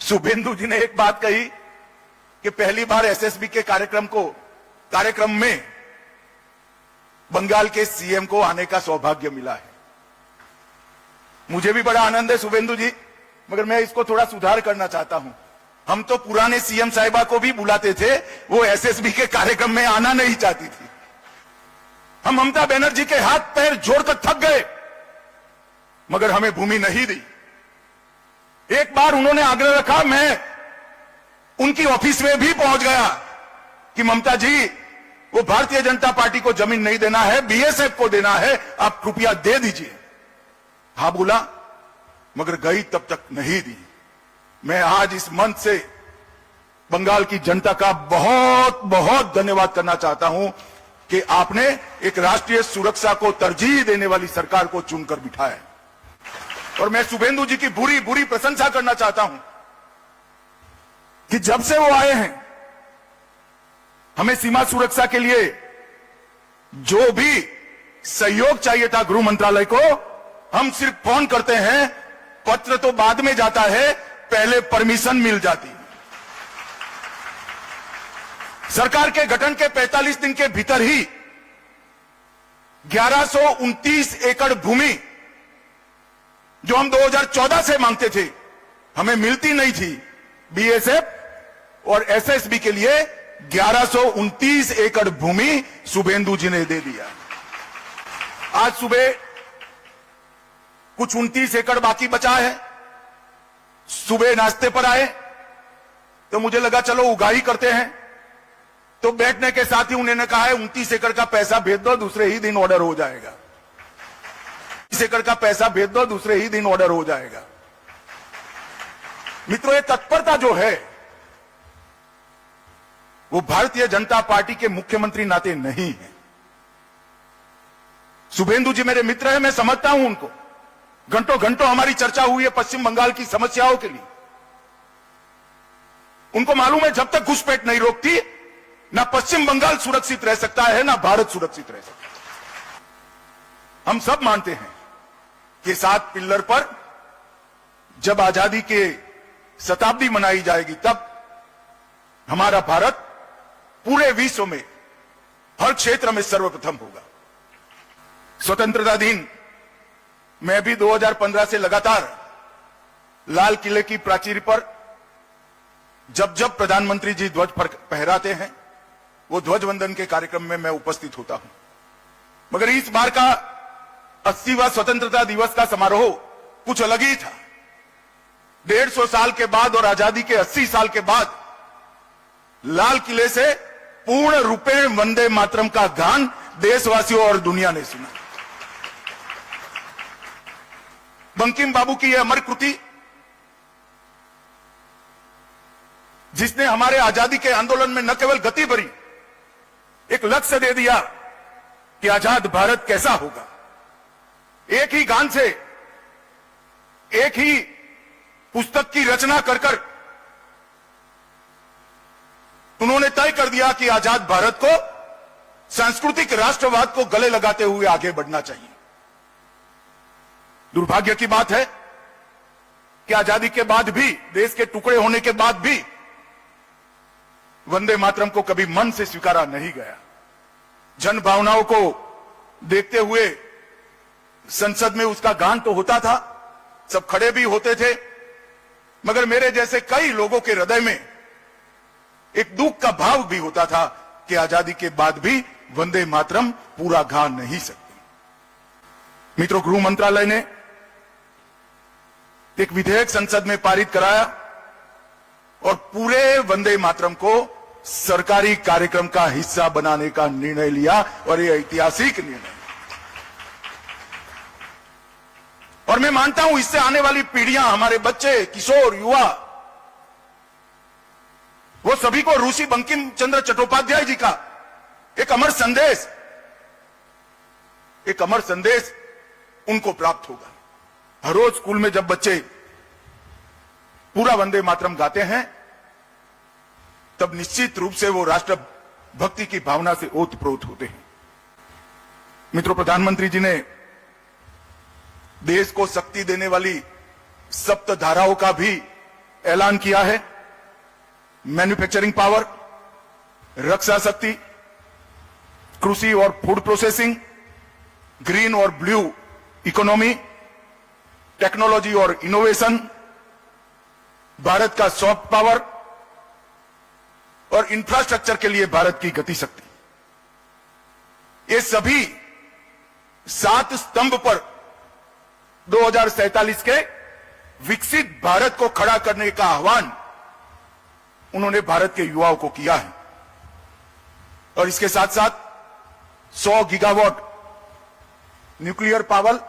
शुभेंदु जी ने एक बात कही कि पहली बार एसएसबी के कार्यक्रम में बंगाल के सीएम को आने का सौभाग्य मिला है। मुझे भी बड़ा आनंद है शुभेंदु जी, मगर मैं इसको थोड़ा सुधार करना चाहता हूं। हम तो पुराने सीएम साहिबा को भी बुलाते थे, वो एसएसबी के कार्यक्रम में आना नहीं चाहती थी। हम ममता बनर्जी के हाथ पैर जोड़कर थक गए, मगर हमें भूमि नहीं दी। एक बार उन्होंने आग्रह रखा, मैं उनकी ऑफिस में भी पहुंच गया कि ममता जी, वो भारतीय जनता पार्टी को जमीन नहीं देना है, बीएसएफ को देना है, आप रुपया दे दीजिए। हाँ बोला, मगर गई तब तक नहीं दी। मैं आज इस मंच से बंगाल की जनता का बहुत बहुत धन्यवाद करना चाहता हूं कि आपने एक राष्ट्रीय सुरक्षा को तरजीह देने वाली सरकार को चुनकर बिठाया। और मैं शुभेंदु जी की बुरी बुरी प्रशंसा करना चाहता हूं कि जब से वो आए हैं, हमें सीमा सुरक्षा के लिए जो भी सहयोग चाहिए था गृह मंत्रालय को, हम सिर्फ फोन करते हैं, पत्र तो बाद में जाता है, पहले परमिशन मिल जाती। सरकार के गठन के 45 दिन के भीतर ही 1129 एकड़ भूमि जो हम 2014 से मांगते थे, हमें मिलती नहीं थी। बीएसएफ और एसएसबी के लिए 1129 एकड़ भूमि शुभेंदु जी ने दे दिया। आज सुबह कुछ 29 एकड़ बाकी बचा है। सुबह नाश्ते पर आए तो मुझे लगा चलो उगाही करते हैं, तो बैठने के साथ ही उन्होंने कहा है 29 एकड़ का पैसा भेज दो, दूसरे ही दिन ऑर्डर हो जाएगा। 29 एकड़ का पैसा भेज दो, दूसरे ही दिन ऑर्डर हो जाएगा। मित्रों, ये तत्परता जो है वो भारतीय जनता पार्टी के मुख्यमंत्री नाते नहीं है। शुभेंदु जी मेरे मित्र हैं, मैं समझता हूं उनको। घंटों घंटों हमारी चर्चा हुई है पश्चिम बंगाल की समस्याओं के लिए। उनको मालूम है जब तक घुसपैठ नहीं रोकती, ना पश्चिम बंगाल सुरक्षित रह सकता है, ना भारत सुरक्षित रह सकता है। हम सब मानते हैं कि 7 पिल्लर पर जब आजादी के शताब्दी मनाई जाएगी, तब हमारा भारत पूरे विश्व में हर क्षेत्र में सर्वप्रथम होगा। स्वतंत्रता दिन मैं भी 2015 से लगातार लाल किले की प्राचीर पर जब जब प्रधानमंत्री जी ध्वज फहराते हैं, वो ध्वजवंदन के कार्यक्रम में मैं उपस्थित होता हूं। मगर इस बार का 80वां स्वतंत्रता दिवस का समारोह कुछ अलग ही था। 150 साल के बाद और आजादी के 80 साल के बाद लाल किले से पूर्ण रूपेण वंदे मातरम का गान देशवासियों और दुनिया ने सुना। बंकिम बाबू की यह अमर कृति, जिसने हमारे आजादी के आंदोलन में न केवल गति भरी, एक लक्ष्य दे दिया कि आजाद भारत कैसा होगा। एक ही गान से, एक ही पुस्तक की रचना कर कर उन्होंने तय कर दिया कि आजाद भारत को सांस्कृतिक राष्ट्रवाद को गले लगाते हुए आगे बढ़ना चाहिए। दुर्भाग्य की बात है कि आजादी के बाद भी, देश के टुकड़े होने के बाद भी वंदे मातरम को कभी मन से स्वीकारा नहीं गया। जन भावनाओं को देखते हुए संसद में उसका गान तो होता था, सब खड़े भी होते थे, मगर मेरे जैसे कई लोगों के हृदय में एक दुख का भाव भी होता था कि आजादी के बाद भी वंदे मातरम पूरा गा नहीं सकते। मित्रों, गृह मंत्रालय ने एक विधेयक संसद में पारित कराया और पूरे वंदे मातरम को सरकारी कार्यक्रम का हिस्सा बनाने का निर्णय लिया, और यह ऐतिहासिक निर्णय। और मैं मानता हूं इससे आने वाली पीढ़ियां, हमारे बच्चे, किशोर, युवा, वो सभी को ऋषि बंकिम चंद्र चट्टोपाध्याय जी का एक अमर संदेश उनको प्राप्त होगा। हर रोज स्कूल में जब बच्चे पूरा वंदे मातरम गाते हैं, तब निश्चित रूप से वो राष्ट्र भक्ति की भावना से ओतप्रोत होते हैं। मित्रों, प्रधानमंत्री जी ने देश को शक्ति देने वाली सप्त धाराओं का भी ऐलान किया है। मैन्युफैक्चरिंग पावर, रक्षा शक्ति, कृषि और फूड प्रोसेसिंग, ग्रीन और ब्लू इकोनॉमी, टेक्नोलॉजी और इनोवेशन, भारत का सॉफ्ट पावर और इंफ्रास्ट्रक्चर के लिए भारत की गति शक्ति, ये सभी 7 स्तंभ पर 2047 के विकसित भारत को खड़ा करने का आह्वान उन्होंने भारत के युवाओं को किया है। और इसके साथ साथ 100 गीगावाट न्यूक्लियर पावर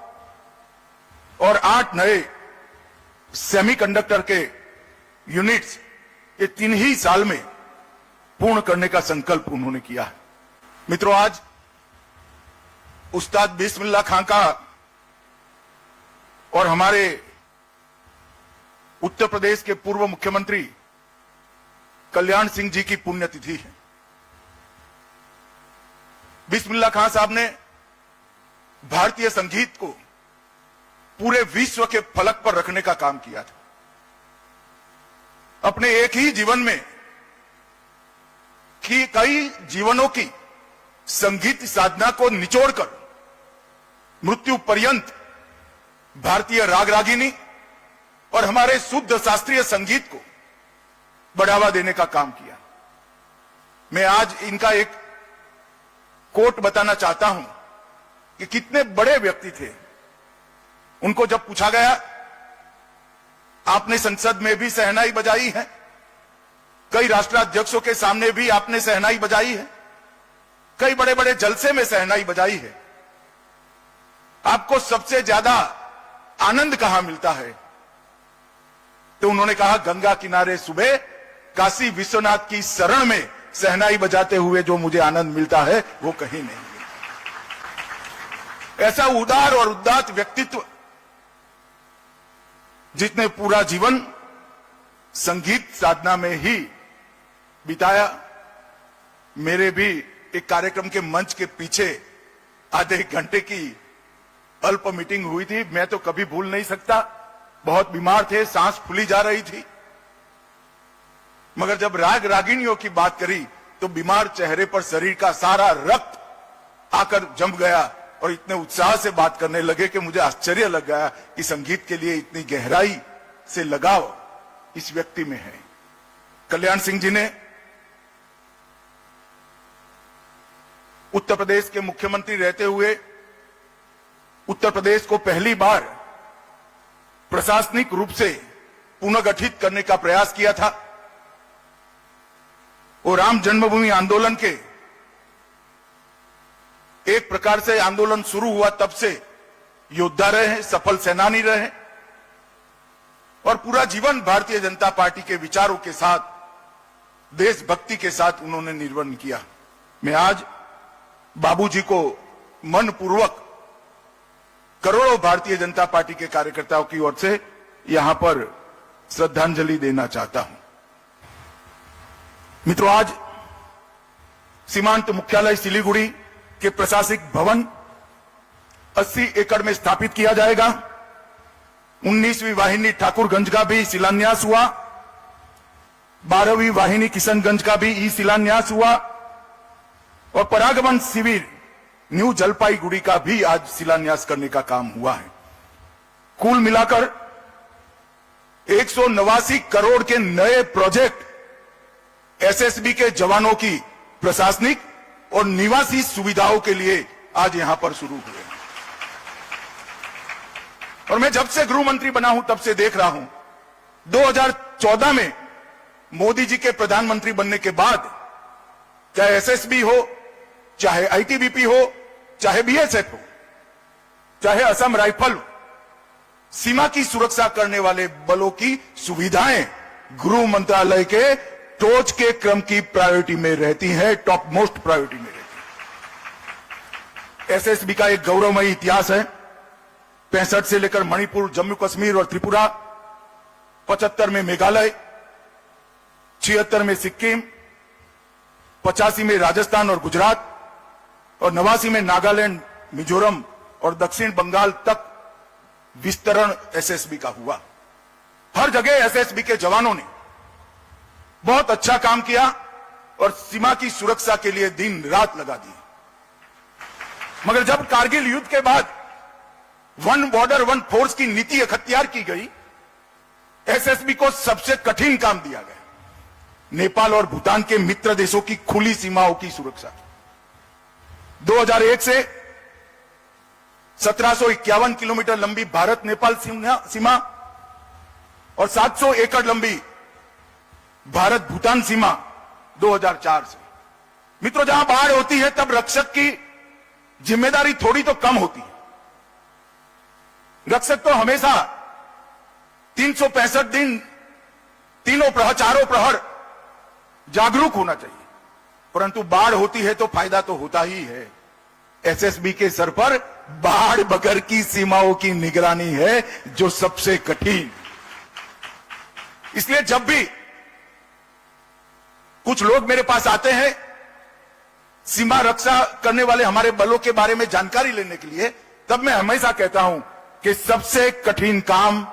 और 8 नए सेमीकंडक्टर के यूनिट्स ये 3 ही साल में पूर्ण करने का संकल्प उन्होंने किया है। मित्रों, आज उस्ताद बिस्मिल्लाह खां का और हमारे उत्तर प्रदेश के पूर्व मुख्यमंत्री कल्याण सिंह जी की पुण्यतिथि है। बिस्मिल्लाह खां साहब ने भारतीय संगीत को पूरे विश्व के फलक पर रखने का काम किया था। अपने एक ही जीवन में कि कई जीवनों की संगीत साधना को निचोड़कर मृत्यु पर्यंत भारतीय राग रागिनी और हमारे शुद्ध शास्त्रीय संगीत को बढ़ावा देने का काम किया। मैं आज इनका एक कोट बताना चाहता हूं कि कितने बड़े व्यक्ति थे। उनको जब पूछा गया, आपने संसद में भी शहनाई बजाई है, कई राष्ट्राध्यक्षों के सामने भी आपने शहनाई बजाई है, कई बड़े बड़े जलसे में शहनाई बजाई है, आपको सबसे ज्यादा आनंद कहां मिलता है? तो उन्होंने कहा, गंगा किनारे सुबह काशी विश्वनाथ की शरण में शहनाई बजाते हुए जो मुझे आनंद मिलता है वो कहीं नहीं मिलता। ऐसा उदार और उदात्त व्यक्तित्व जिसने पूरा जीवन संगीत साधना में ही बिताया। मेरे भी एक कार्यक्रम के मंच के पीछे आधे घंटे की अल्प मीटिंग हुई थी। मैं तो कभी भूल नहीं सकता। बहुत बीमार थे, सांस फूली जा रही थी, मगर जब राग रागिनियों की बात करी तो बीमार चेहरे पर शरीर का सारा रक्त आकर जम गया और इतने उत्साह से बात करने लगे कि मुझे आश्चर्य लग गया कि संगीत के लिए इतनी गहराई से लगाव इस व्यक्ति में है। कल्याण सिंह जी ने उत्तर प्रदेश के मुख्यमंत्री रहते हुए उत्तर प्रदेश को पहली बार प्रशासनिक रूप से पुनर्गठित करने का प्रयास किया था। और राम जन्मभूमि आंदोलन के एक प्रकार से आंदोलन शुरू हुआ तब से योद्धा रहे हैं, सफल सेनानी रहे हैं और पूरा जीवन भारतीय जनता पार्टी के विचारों के साथ, देशभक्ति के साथ उन्होंने निर्वहन किया। मैं आज बाबूजी को मनपूर्वक करोड़ों भारतीय जनता पार्टी के कार्यकर्ताओं की ओर से यहां पर श्रद्धांजलि देना चाहता हूं। मित्रों, आज सीमांत मुख्यालय सिलीगुड़ी के प्रशासनिक भवन 80 एकड़ में स्थापित किया जाएगा। 19वीं वाहिनी ठाकुरगंज का भी शिलान्यास हुआ, 12वीं वाहिनी किशनगंज का भी ई शिलान्यास हुआ और परागमन शिविर न्यू जलपाईगुड़ी का भी आज शिलान्यास करने का काम हुआ है। कुल मिलाकर 189 करोड़ के नए प्रोजेक्ट एसएसबी के जवानों की प्रशासनिक और निवासी सुविधाओं के लिए आज यहां पर शुरू हुए। और मैं जब से गृह मंत्री बना हूं तब से देख रहा हूं, 2014 में मोदी जी के प्रधानमंत्री बनने के बाद चाहे एसएसबी हो, चाहे आईटीबीपी हो, चाहे बीएसएफ हो, चाहे असम राइफल हो, सीमा की सुरक्षा करने वाले बलों की सुविधाएं गृह मंत्रालय के टोच के क्रम की प्रायोरिटी में रहती है, टॉप मोस्ट प्रायोरिटी में रहती है। एसएसबी का एक गौरवमयी इतिहास है। 65 से लेकर मणिपुर, जम्मू कश्मीर और त्रिपुरा, 75 में मेघालय, 76 में सिक्किम, 85 में राजस्थान और गुजरात और 89 में नागालैंड, मिजोरम और दक्षिण बंगाल तक विस्तरण एसएसबी का हुआ। हर जगह एसएसबी के जवानों ने बहुत अच्छा काम किया और सीमा की सुरक्षा के लिए दिन रात लगा दी। मगर जब कारगिल युद्ध के बाद वन बॉर्डर वन फोर्स की नीति अख्तियार की गई, एसएसबी को सबसे कठिन काम दिया गया नेपाल और भूटान के मित्र देशों की खुली सीमाओं की सुरक्षा। 2001 से 1751 किलोमीटर लंबी भारत नेपाल सीमा और 700 एकड़ लंबी भारत भूटान सीमा 2004 से। मित्रों, जहां बाढ़ होती है तब रक्षक की जिम्मेदारी थोड़ी तो कम होती है। रक्षक तो हमेशा 365 दिन चारों प्रहर जागरूक होना चाहिए, परंतु बाढ़ होती है तो फायदा तो होता ही है। एसएसबी के सर पर बाढ़ बगैर की सीमाओं की निगरानी है, जो सबसे कठिन। इसलिए जब भी कुछ लोग मेरे पास आते हैं सीमा रक्षा करने वाले हमारे बलों के बारे में जानकारी लेने के लिए, तब मैं हमेशा कहता हूं कि सबसे कठिन काम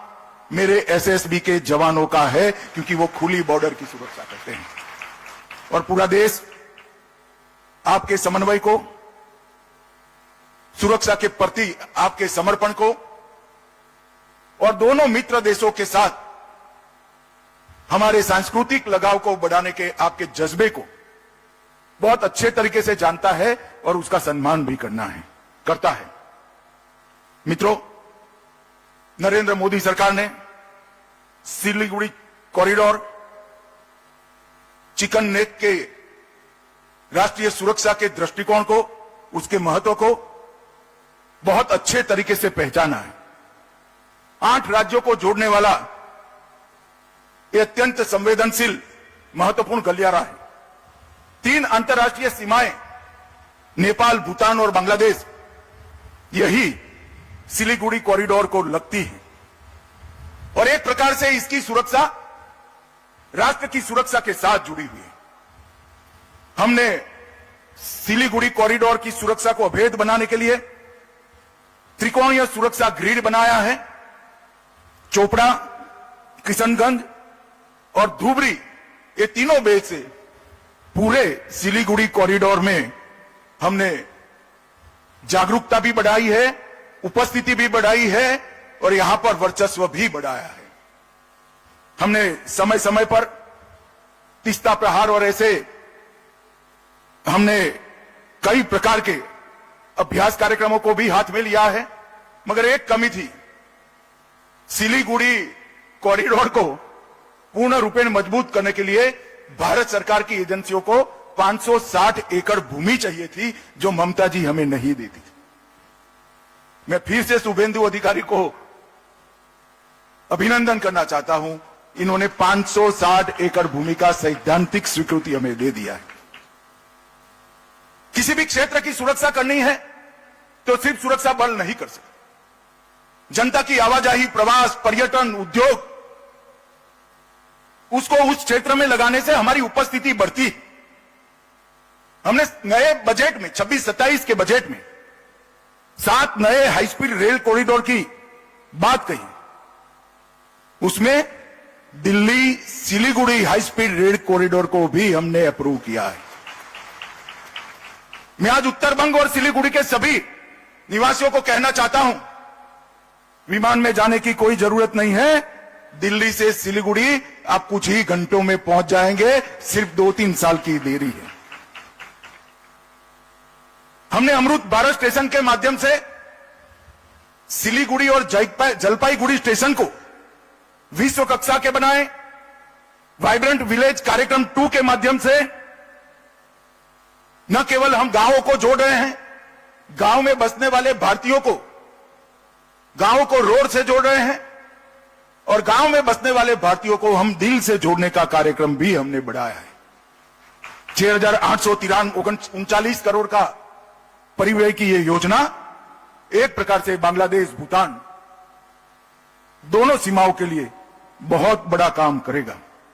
मेरे एसएसबी के जवानों का है, क्योंकि वो खुली बॉर्डर की सुरक्षा करते हैं और पूरा देश आपके समन्वय को, सुरक्षा के प्रति आपके समर्पण को और दोनों मित्र देशों के साथ हमारे सांस्कृतिक लगाव को बढ़ाने के आपके जज्बे को बहुत अच्छे तरीके से जानता है और उसका सम्मान भी करता है। मित्रों, नरेंद्र मोदी सरकार ने सिलीगुड़ी कॉरिडोर, चिकन नेक के राष्ट्रीय सुरक्षा के दृष्टिकोण को, उसके महत्व को बहुत अच्छे तरीके से पहचाना है। 8 राज्यों को जोड़ने वाला यह अत्यंत संवेदनशील महत्वपूर्ण गलियारा है। 3 अंतर्राष्ट्रीय सीमाएं नेपाल, भूटान और बांग्लादेश यही सिलीगुड़ी कॉरिडोर को लगती है और एक प्रकार से इसकी सुरक्षा राष्ट्र की सुरक्षा के साथ जुड़ी हुई है। हमने सिलीगुड़ी कॉरिडोर की सुरक्षा को अभेद बनाने के लिए त्रिकोणीय सुरक्षा ग्रिड बनाया है। चोपड़ा, किशनगंज और धुबरी, ये तीनों बेस से पूरे सिलीगुड़ी कॉरिडोर में हमने जागरूकता भी बढ़ाई है, उपस्थिति भी बढ़ाई है और यहां पर वर्चस्व भी बढ़ाया है। हमने समय समय पर तीस्ता प्रहार और ऐसे हमने कई प्रकार के अभ्यास कार्यक्रमों को भी हाथ में लिया है, मगर एक कमी थी। सिलीगुड़ी कॉरिडोर को पूर्ण रूपेण मजबूत करने के लिए भारत सरकार की एजेंसियों को 560 एकड़ भूमि चाहिए थी, जो ममता जी हमें नहीं देती थी। मैं फिर से शुभेंदु अधिकारी को अभिनंदन करना चाहता हूं, इन्होंने 560 एकड़ भूमि का सैद्धांतिक स्वीकृति हमें दे दिया है। किसी भी क्षेत्र की सुरक्षा करनी है तो सिर्फ सुरक्षा बल नहीं कर सकते। जनता की आवाजाही, प्रवास, पर्यटन, उद्योग, उसको उस क्षेत्र में लगाने से हमारी उपस्थिति बढ़ती। हमने नए बजट में 26-27 के बजट में 7 नए हाई स्पीड रेल कॉरिडोर की बात कही। उसमें Delhi Siliguri high speed rail corridor को भी हमने अप्रूव किया है। मैं आज उत्तरबंग और सिलीगुड़ी के सभी निवासियों को कहना चाहता हूं, विमान में जाने की कोई जरूरत नहीं है। दिल्ली से सिलीगुड़ी आप कुछ ही घंटों में पहुंच जाएंगे, सिर्फ 2-3 साल की देरी है। हमने अमृत भारत स्टेशन के माध्यम से सिलीगुड़ी और जलपाईगुड़ी स्टेशन को विश्व कक्षा के बनाए। वाइब्रेंट विलेज कार्यक्रम 2 के माध्यम से न केवल हम गांवों को जोड़ रहे हैं, गांव में बसने वाले भारतीयों को गांवों को रोड से जोड़ रहे हैं और गांव में बसने वाले भारतीयों को हम दिल से जोड़ने का कार्यक्रम भी हमने बढ़ाया है। 6,839 करोड़ का परिव्यय की यह योजना एक प्रकार से बांग्लादेश, भूटान दोनों सीमाओं के लिए बहुत बड़ा काम करेगा।